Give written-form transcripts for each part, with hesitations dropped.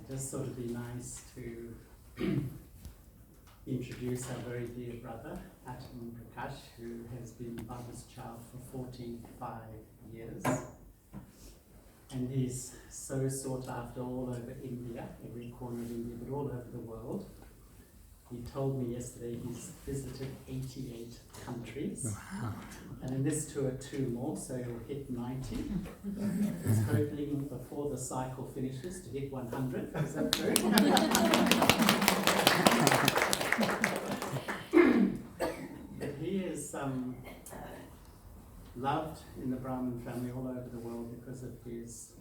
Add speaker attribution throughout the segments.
Speaker 1: just thought it'd be nice to introduce our very dear brother, Atam Prakash, who has been Baba's child for 45 years. And he's so sought after all over India, every corner of India, but all over the world. He told me yesterday he's visited 88 countries.
Speaker 2: Wow.
Speaker 1: And in this tour, 2 more, so he'll hit 90. He's hoping before the cycle finishes to hit 100. Is that true? But he is loved in the Brahmin family all over the world because of his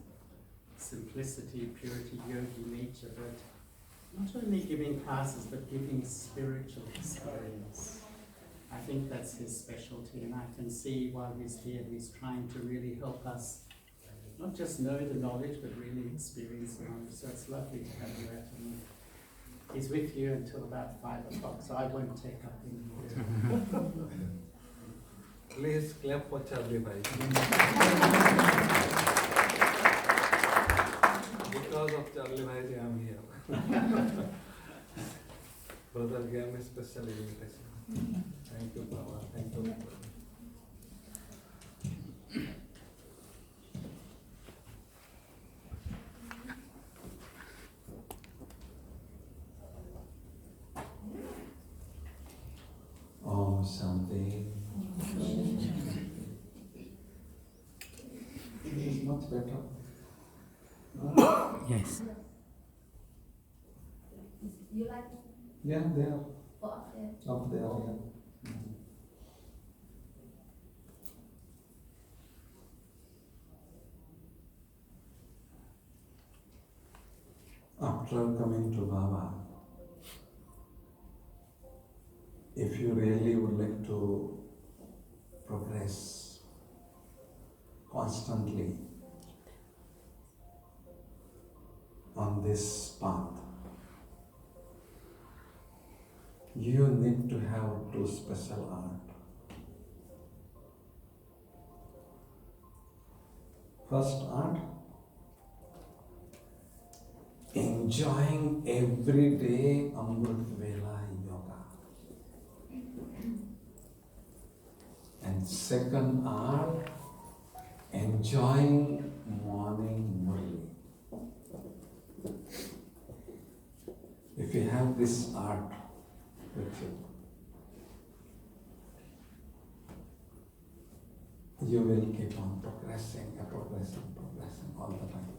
Speaker 1: simplicity, purity, yogi nature, but not only giving classes, but giving spiritual experience. I think that's his specialty, and I can see while he's here, he's trying to really help us not just know the knowledge, but really experience the knowledge. So it's lovely to have you at him. He's with you until about 5 o'clock, so I won't take up any more.
Speaker 3: Please clap for Charlie Bhai. Because of Charlie Bhai, I am here. Brother gave me special invitation. Thank you, Baba. Thank you.
Speaker 4: Om Shanti. It is much better.
Speaker 2: Yes.
Speaker 5: You like
Speaker 4: Yeah, there,
Speaker 5: for up there?
Speaker 4: up there. Yeah. After coming to Baba, if you really would like to progress constantly on this path, you need to have 2 special art. First art, enjoying every day Amrit Vela yoga. And second art, enjoying morning Murli. If you have this art with you, you will keep on progressing all the time.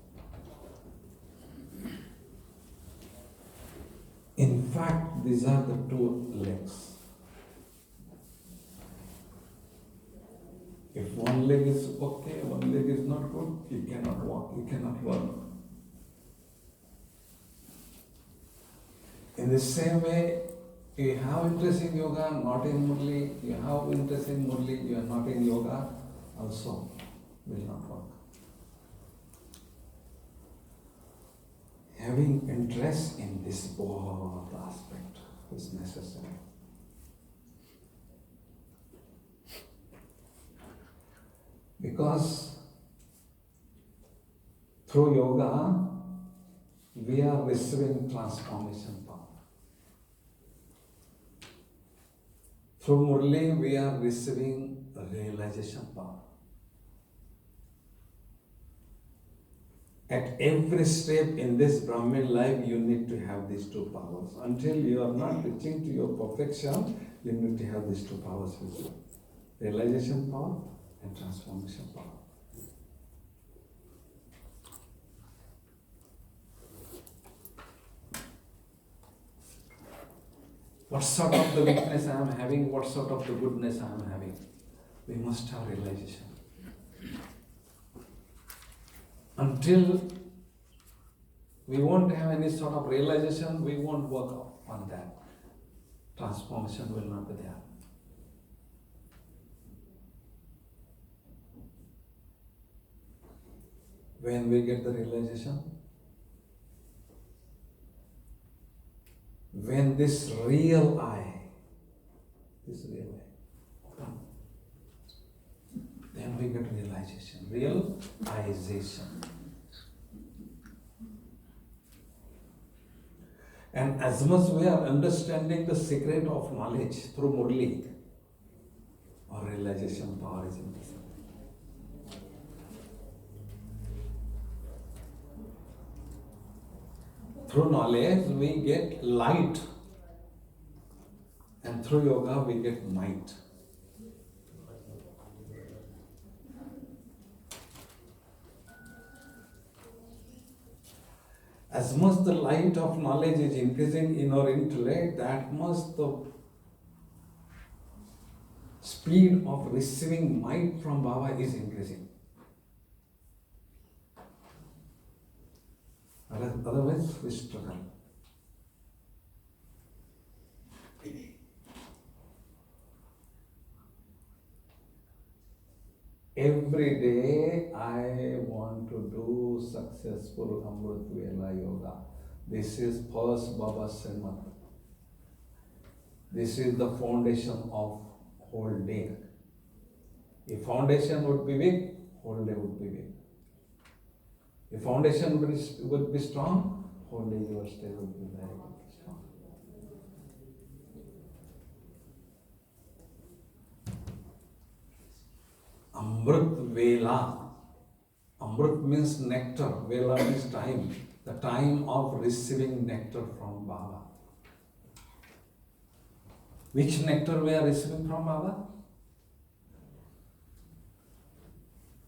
Speaker 4: In fact, these are the 2 legs. If one leg is okay, one leg is not good, you cannot walk, you cannot work. In the same way, you have interest in yoga, not in Murli, you have interest in Murli, you are not in yoga, also will not work. Having interest in this both aspect is necessary. Because through yoga, we are receiving transformation power. Through Murli, we are receiving realization power. At every step in this Brahmin life, you need to have these 2 powers. Until you are not reaching to your perfection, you need to have these 2 powers with you. Realization power and transformation power. What sort of the weakness I am having, what sort of the goodness I am having? We must have realization. Until we won't have any sort of realization, we won't work on that. Transformation will not be there. When we get the realization, when this real I, then we get realization, realization. And as much we are understanding the secret of knowledge through Murli, our realization power is increasing. Through knowledge we get light, and through yoga we get might. As much the light of knowledge is increasing in our intellect, that much the speed of receiving might from Baba is increasing. Otherwise, we struggle. Every day I want to do successful Amrit Vela Yoga. This is first Baba Srimat. This is the foundation of whole day. If foundation would be weak, whole day would be weak. If foundation would be strong, whole day your stay would be very strong. Amrit Vela. Amrit means nectar. Vela means time. The time of receiving nectar from Baba. Which nectar we are receiving from Baba?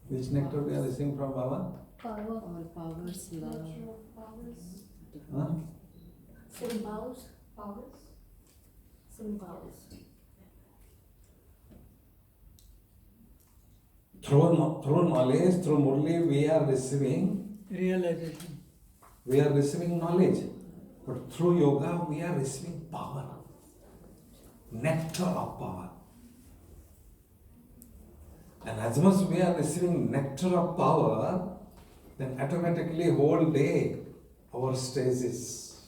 Speaker 4: Which nectar we are receiving from Baba?
Speaker 5: Power.
Speaker 2: All powers, love.
Speaker 5: Natural powers.
Speaker 4: Huh?
Speaker 5: Seven powers. Powers. Seven powers.
Speaker 4: Through knowledge, through Murli, we are receiving
Speaker 6: Realization.
Speaker 4: knowledge. But through yoga, we are receiving power. Nectar of power. And as much we are receiving nectar of power, then automatically whole day our stage is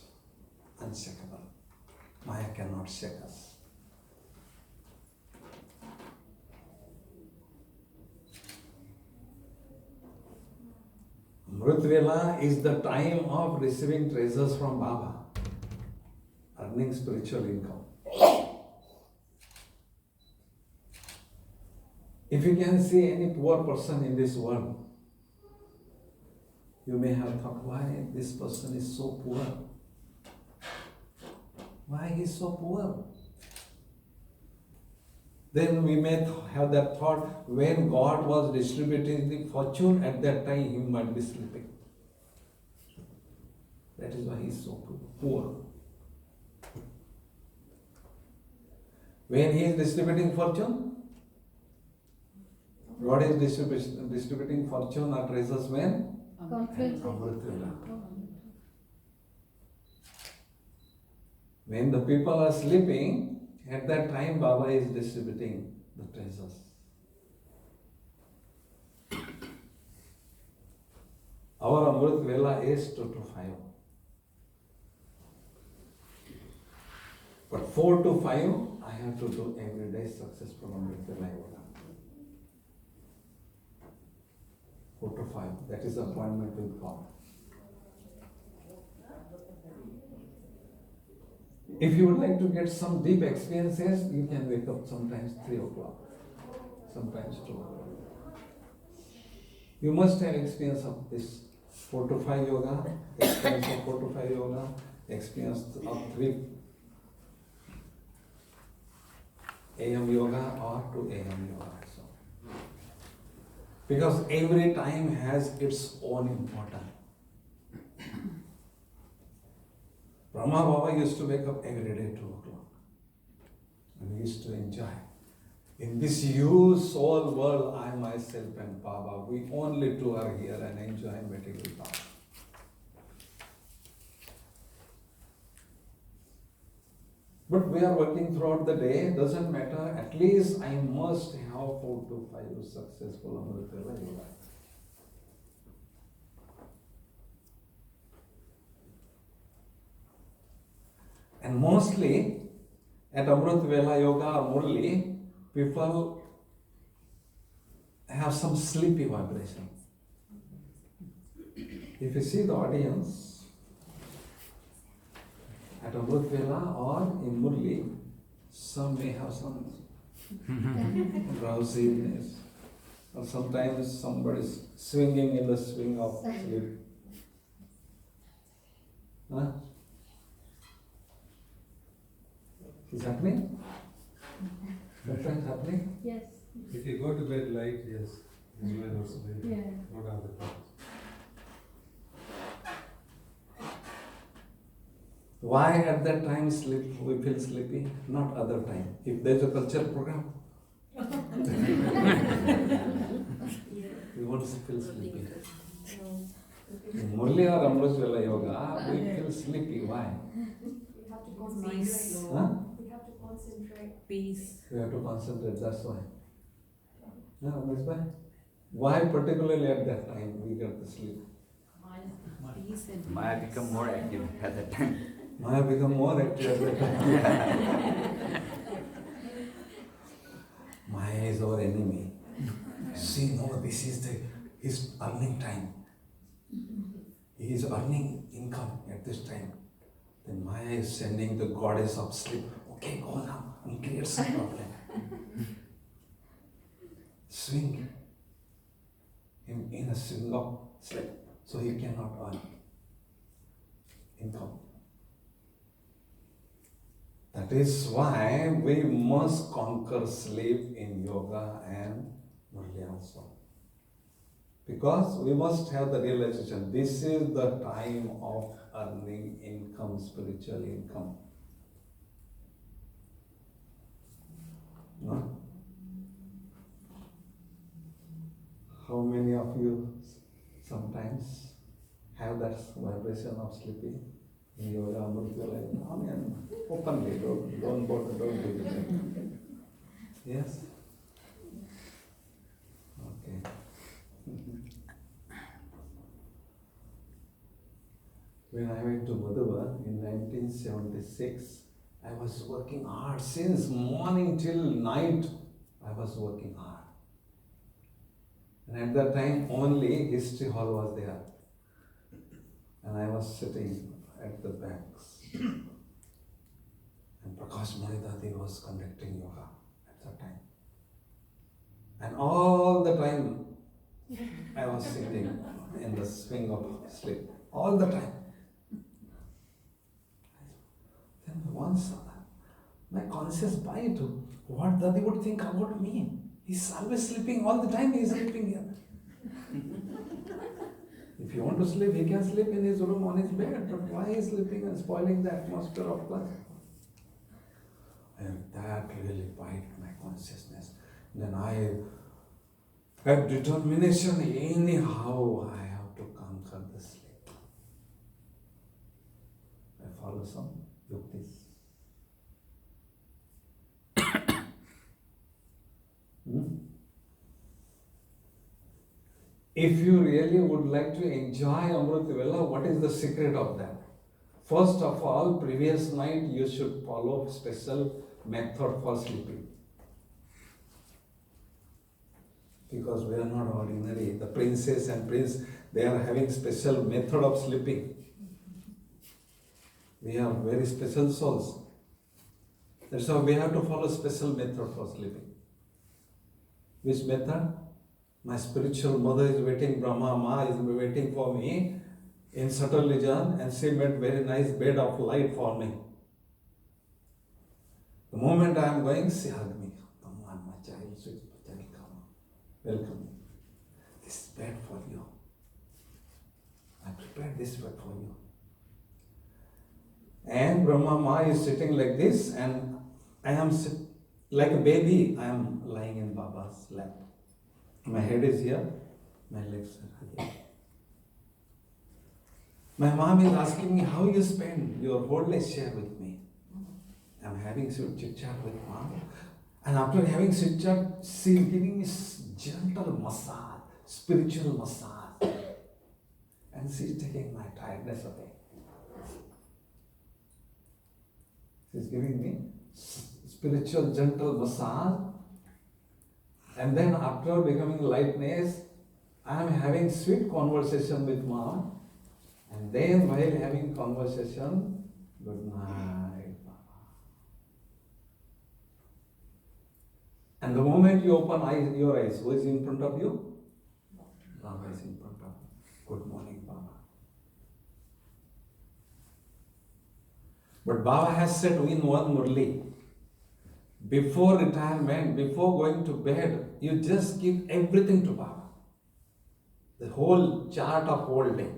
Speaker 4: unshakable. Maya cannot shake us. Amrit Vela is the time of receiving treasures from Baba, earning spiritual income. If you can see any poor person in this world, you may have thought, why this person is so poor? Why he is so poor? Then we may have that thought, when God was distributing the fortune at that time, he might be sleeping. That is why he is so poor. When he is distributing fortune, God is distributing fortune or treasures when?
Speaker 5: Completely.
Speaker 4: Amrit Vela. When the people are sleeping, at that time Baba is distributing the treasures. Our Amrit Vela is 2 to 5. But 4 to 5, I have to do every day successful Amrit Vela Yoga. 4 to 5, that is appointment with God. If you would like to get some deep experiences, you can wake up sometimes 3 o'clock, sometimes 2 o'clock. You must have experience of this 4 to 5 yoga, experience of 4 to 5 yoga, experience of 3 a.m. yoga or 2 a.m. yoga. So, because every time has its own importance. Brahma Baba used to wake up every day 2 o'clock. And he used to enjoy. In this huge soul world, I myself and Baba, we only two are here and enjoy material power. But we are working throughout the day, doesn't matter, at least I must have 4 to 5 successful Amrit Vela Yoga. And mostly at Amrit Vela Yoga or Murli, people have some sleepy vibration. If you see the audience, at Amrit Vela or in Murli, some may have some drowsiness, or sometimes somebody is swinging in the swing of sleep. Huh? Is happening? Sometimes happening?
Speaker 5: Yes.
Speaker 3: If you go to bed late, yes, is where also
Speaker 5: Yeah.
Speaker 3: what are the problems?
Speaker 4: Why at that time we feel sleepy? Not other time. If there's a culture program, we won't feel sleepy. In Murli or Amrit Vela Yoga, we feel sleepy. Why?
Speaker 5: We have to concentrate.
Speaker 4: Huh?
Speaker 5: We have to concentrate.
Speaker 2: Peace.
Speaker 4: We have to concentrate, that's why. No, that's why. Why particularly at that time we get to sleep?
Speaker 2: Peace and
Speaker 6: Maya become more active at that time.
Speaker 4: Maya become more active at that time. Maya is our enemy. See, no, this is his earning time. He is earning income at this time. Then Maya is sending the goddess of sleep. Okay, go now and create some problem. Swing him in a swing of sleep, so he cannot earn income. That is why we must conquer sleep in yoga and Murli also. Because we must have the realization, this is the time of earning income, spiritual income. No? How many of you sometimes have that vibration of sleeping in yoga, Amrit Vela? I mean, openly, don't do it. Yes? Okay. When I went to Madhuba in 1976, I was working hard. Since morning till night, I was working hard. And at that time, only history hall was there. And I was sitting at the backs. And Prakash Manidadi was conducting yoga at that time. And all the time, I was sitting in the swing of sleep. All the time. Then once, my conscious bite, what Dadi would think about me? He's always sleeping all the time, he's sleeping here. If you want to sleep, he can sleep in his room on his bed, but why is sleeping and spoiling the atmosphere of class? And that really bite my consciousness. Then I had determination, anyhow I have to conquer the sleep. I follow some yuktis. If you really would like to enjoy Amrit Vela, what is the secret of that? First of all, previous night you should follow special method for sleeping. Because we are not ordinary. The princess and prince, they are having special method of sleeping. We are very special souls. That's why we have to follow special method for sleeping. Which method? My spiritual mother is waiting, Brahma Ma is waiting for me in subtle region, and she made very nice bed of light for me. The moment I am going, she hugged me. Come on, my child, sweet child, come on. Welcome. This bed for you. I prepared this bed for you. And Brahma Ma is sitting like this, and I am like a baby. I am lying in Baba's lap. My head is here, my legs are here. My mom is asking me how you spend your whole day, share with me. I'm having some chit chat with mom, and after having chit chat, she is giving me gentle massage, spiritual massage, and she is taking my tiredness away. She is giving me spiritual gentle massage. And then after becoming lightness, I am having sweet conversation with mom. And then while having conversation, Good night, Baba. And the moment you open your eyes, who is in front of you? Baba is in front of you. Good morning, Baba. But Baba has said in one Murli, before retirement, before going to bed, you just give everything to Baba. The whole chart of whole day.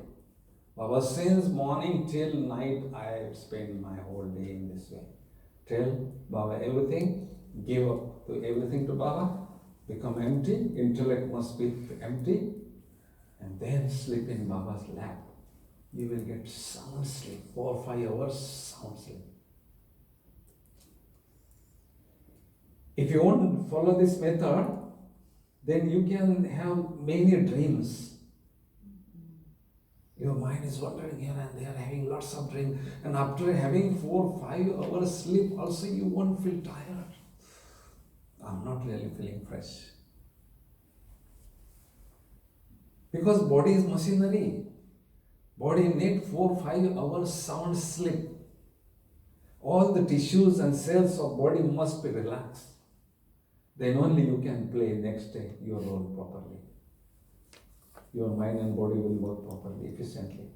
Speaker 4: Baba, since morning till night, I spend my whole day in this way. Tell Baba everything, give up to everything to Baba, become empty, intellect must be empty, and then sleep in Baba's lap. You will get sound sleep, 4 or 5 hours sound sleep. If you want to follow this method, then you can have many dreams. Your mind is wandering here and there, having lots of dreams, and after having 4 or 5 hours sleep, also you won't feel tired. I'm not really feeling fresh. Because body is machinery. Body needs 4 or 5 hours sound sleep. All the tissues and cells of body must be relaxed. Then only you can play next day your role properly. Your mind and body will work properly, efficiently.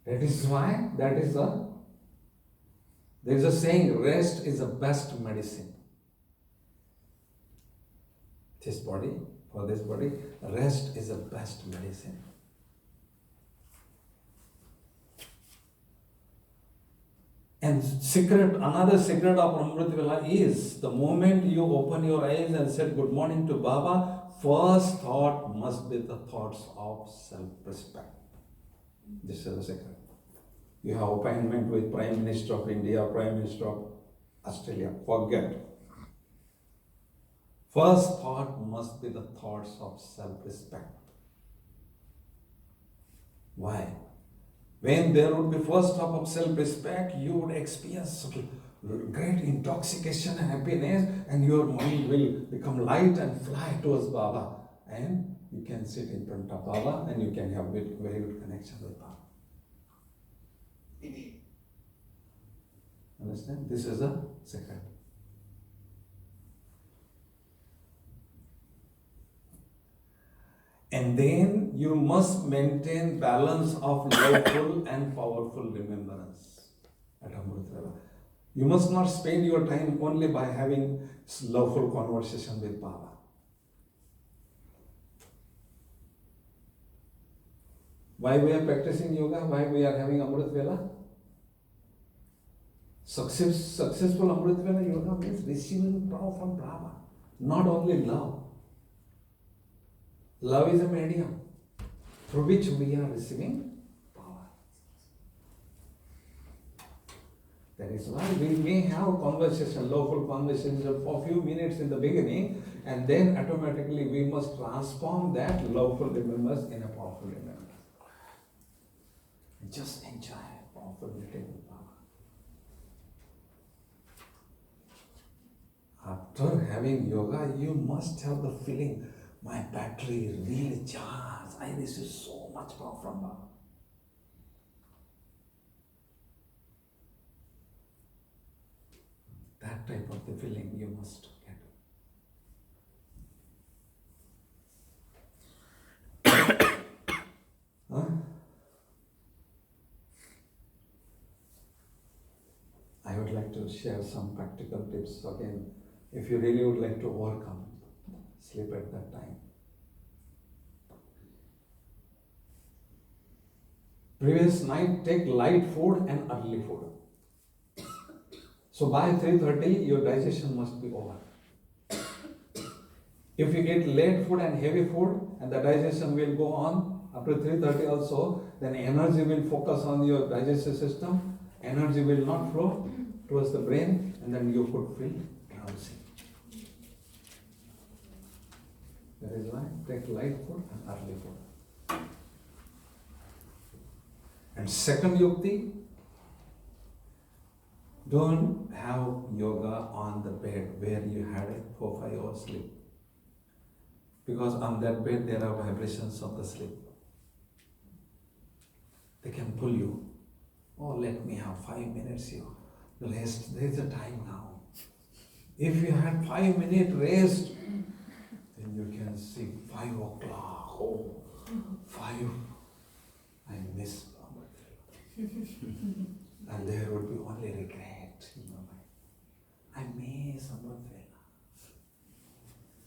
Speaker 4: That is why, there is a saying, rest is the best medicine. This body, for this body, rest is the best medicine. And another secret of Amrit Vela is the moment you open your eyes and said good morning to Baba, first thought must be the thoughts of self-respect. This is the secret. You have appointment with Prime Minister of India, Prime Minister of Australia, forget. First thought must be the thoughts of self-respect. Why? When there would be first thought of self-respect, you would experience great intoxication and happiness, and your mind will become light and fly towards Baba. And you can sit in front of Baba and you can have very good connection with Baba. Understand? This is a secret. And then you must maintain balance of loveful and powerful remembrance at Amrit Vela. You must not spend your time only by having loveful conversation with Baba. Why we are practicing yoga? Why we are having Amrit Vela? Successful Amrit Vela yoga means receiving power from Baba, not only love. Love is a medium through which we are receiving power. That is why we may have conversation, lawful conversation for a few minutes in the beginning, and then automatically we must transform that lawful remembrance in a powerful remembrance. Just enjoy powerful meeting with Baba. After having yoga, you must have the feeling, my battery is really charged. I receive so much power from Baba. That type of the feeling you must get. Huh? I would like to share some practical tips again. If you really would like to overcome sleep at that time. Previous night, take light food and early food. So by 3:30, your digestion must be over. If you eat late food and heavy food, and the digestion will go on after 3:30 also, then energy will focus on your digestive system. Energy will not flow towards the brain, and then you could feel drowsy. That is why take light food and early food. And second yukti, don't have yoga on the bed where you had a 4 or 5 hours sleep. Because on that bed there are vibrations of the sleep. They can pull you. Oh, let me have 5 minutes here. Rest. There is a time now. If you had 5 minute rest, then you can see 5 o'clock. Oh, 5. I miss Amritvela. And there would be only regret in your mind. I miss Amritvela.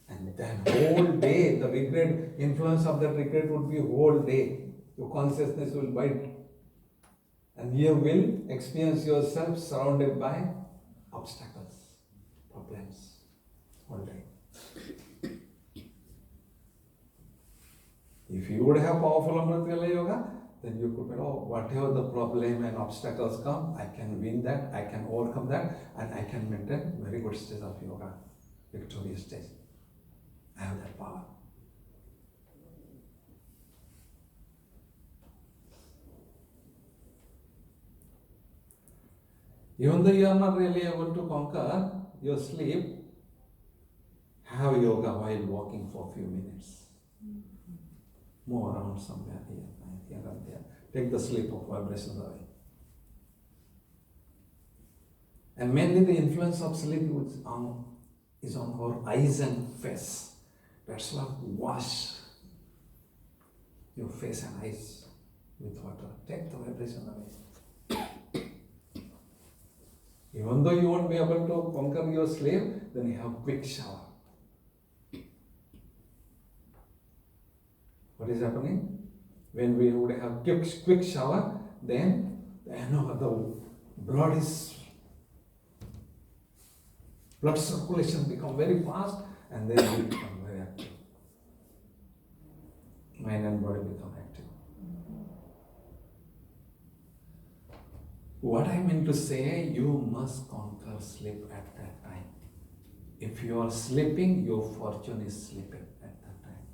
Speaker 4: And that whole day, the regret, influence of that regret would be whole day. Your consciousness will bite. And you will experience yourself surrounded by obstacles, problems, all day. If you would have powerful Amritvela Yoga, then you could, whatever the problem and obstacles come, I can win that, I can overcome that, and I can maintain very good state of yoga, victorious state. I have that power. Even though you are not really able to conquer your sleep, have yoga while walking for a few minutes. Move around somewhere here and there. Take the sleep of vibrations away. And mainly the influence of sleep is on our eyes and face. That's why wash your face and eyes with water. Take the vibration away. Even though you won't be able to conquer your sleep, then you have quick shower. What is happening? When we would have quick shower, then the blood circulation become very fast, and then we become very active. Mind and body become active. What I mean to say, you must conquer sleep at that time. If you are sleeping, your fortune is sleeping at that time.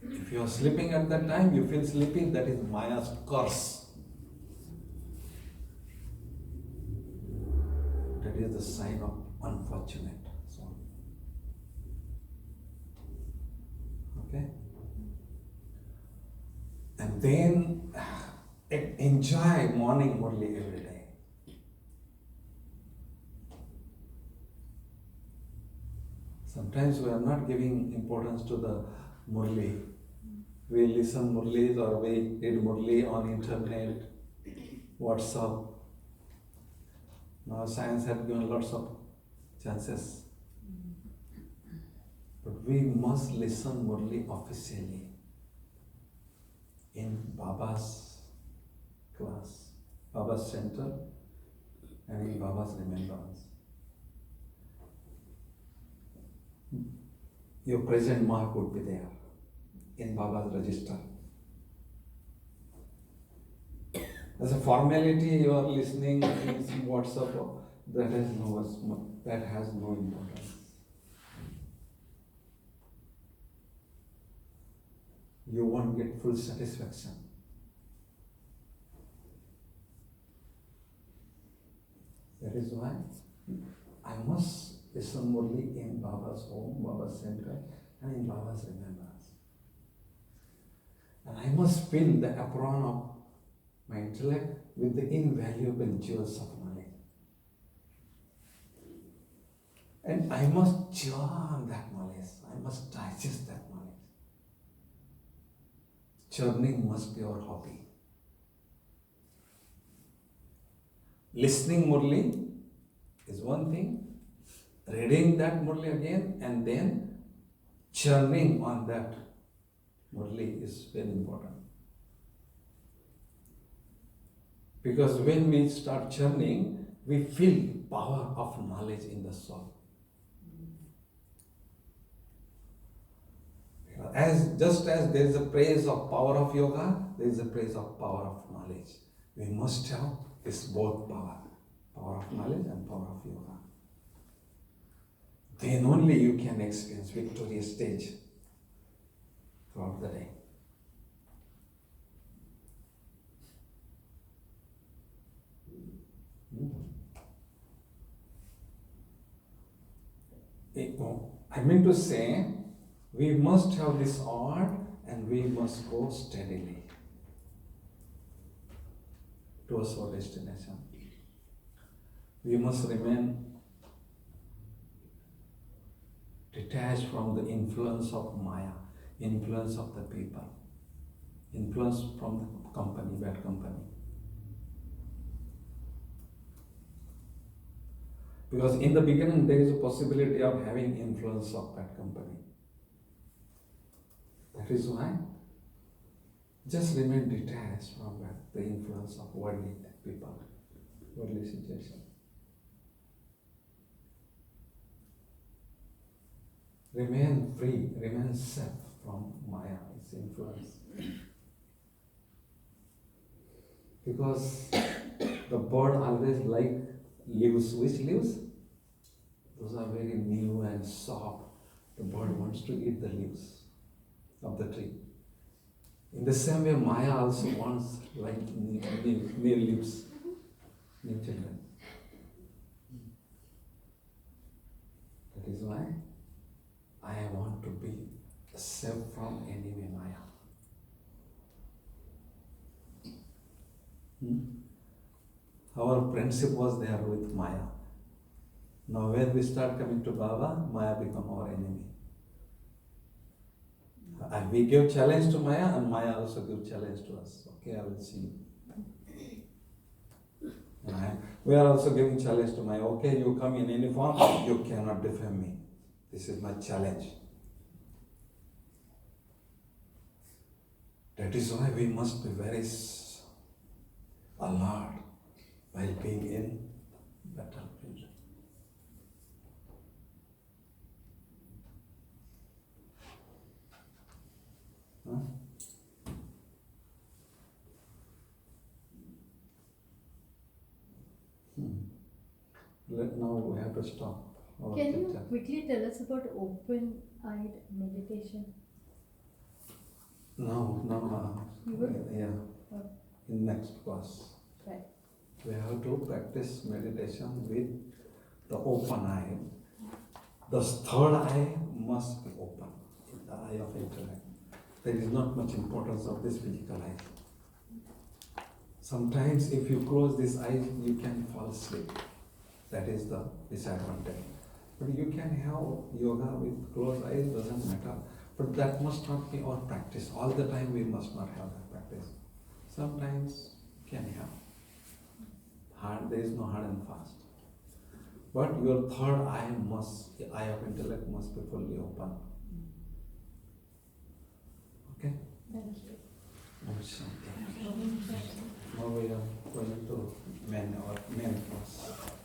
Speaker 4: If you are sleeping at that time, you feel sleepy, that is Maya's curse. That is the sign of unfortunate soul. Okay? And then enjoy morning murli every day. Sometimes we are not giving importance to the murli. We listen murlis or we read murli on internet, WhatsApp. Now science has given lots of chances. But we must listen murli officially in Baba's class, Baba's center, and in Baba's remembrance. Your present mark would be there in Baba's register. As a formality, you are listening in some WhatsApp, that has no importance. You won't get full satisfaction. That is why I must listen only in Baba's home, Baba's center, and in Baba's remembrance. And I must fill the apron of my intellect with the invaluable jewels of knowledge. And I must chew on that knowledge. I must digest that knowledge. Churning must be our hobby. Listening murli is one thing, reading that murli again, and then churning on that murli is very important. Because when we start churning, we feel power of knowledge in the soul. Just as there is a praise of power of yoga, there is a praise of power of knowledge. We must have this both power of knowledge and power of yoga. Then only you can experience victorious stage throughout the day. I mean to say, We must have this art and we must go steadily towards our destination. We must remain detached from the influence of Maya, influence of the people, influence from the company, bad company. Because in the beginning there is a possibility of having influence of bad company. That is why just remain detached from the influence of worldly people, worldly situation. Remain free, remain safe from Maya, its influence. Because the bird always like leaves. Which leaves? Those are very new and soft. The bird wants to eat the leaves of the tree. In the same way, Maya also wants like new leaves, new children. That is why I want to be safe from enemy Maya. Our friendship was there with Maya. Now when we start coming to Baba, Maya become our enemy. And we give challenge to Maya and Maya also give challenge to us. Okay, I will see you. We are also giving challenge to Maya. Okay, you come in any form, you cannot defame me. This is my challenge. That is why we must be very alert while being in battlefield. Huh? Now we have to stop.
Speaker 2: Can you quickly tell us about open-eyed meditation?
Speaker 4: No.
Speaker 2: You will?
Speaker 4: Yeah.
Speaker 2: Oh.
Speaker 4: In next class.
Speaker 2: Right.
Speaker 4: We have to practice meditation with the open eye. The third eye must be open, the eye of intellect. There is not much importance of this physical eye. Sometimes if you close this eye, you can fall asleep. That is the disadvantage. But you can have yoga with closed eyes, doesn't matter. But that must not be our practice. All the time we must not have that practice. Sometimes can have. There is no hard and fast. But your third eye the eye of intellect must be fully open. Okay?
Speaker 2: Thank you.
Speaker 4: Now we are going to main class.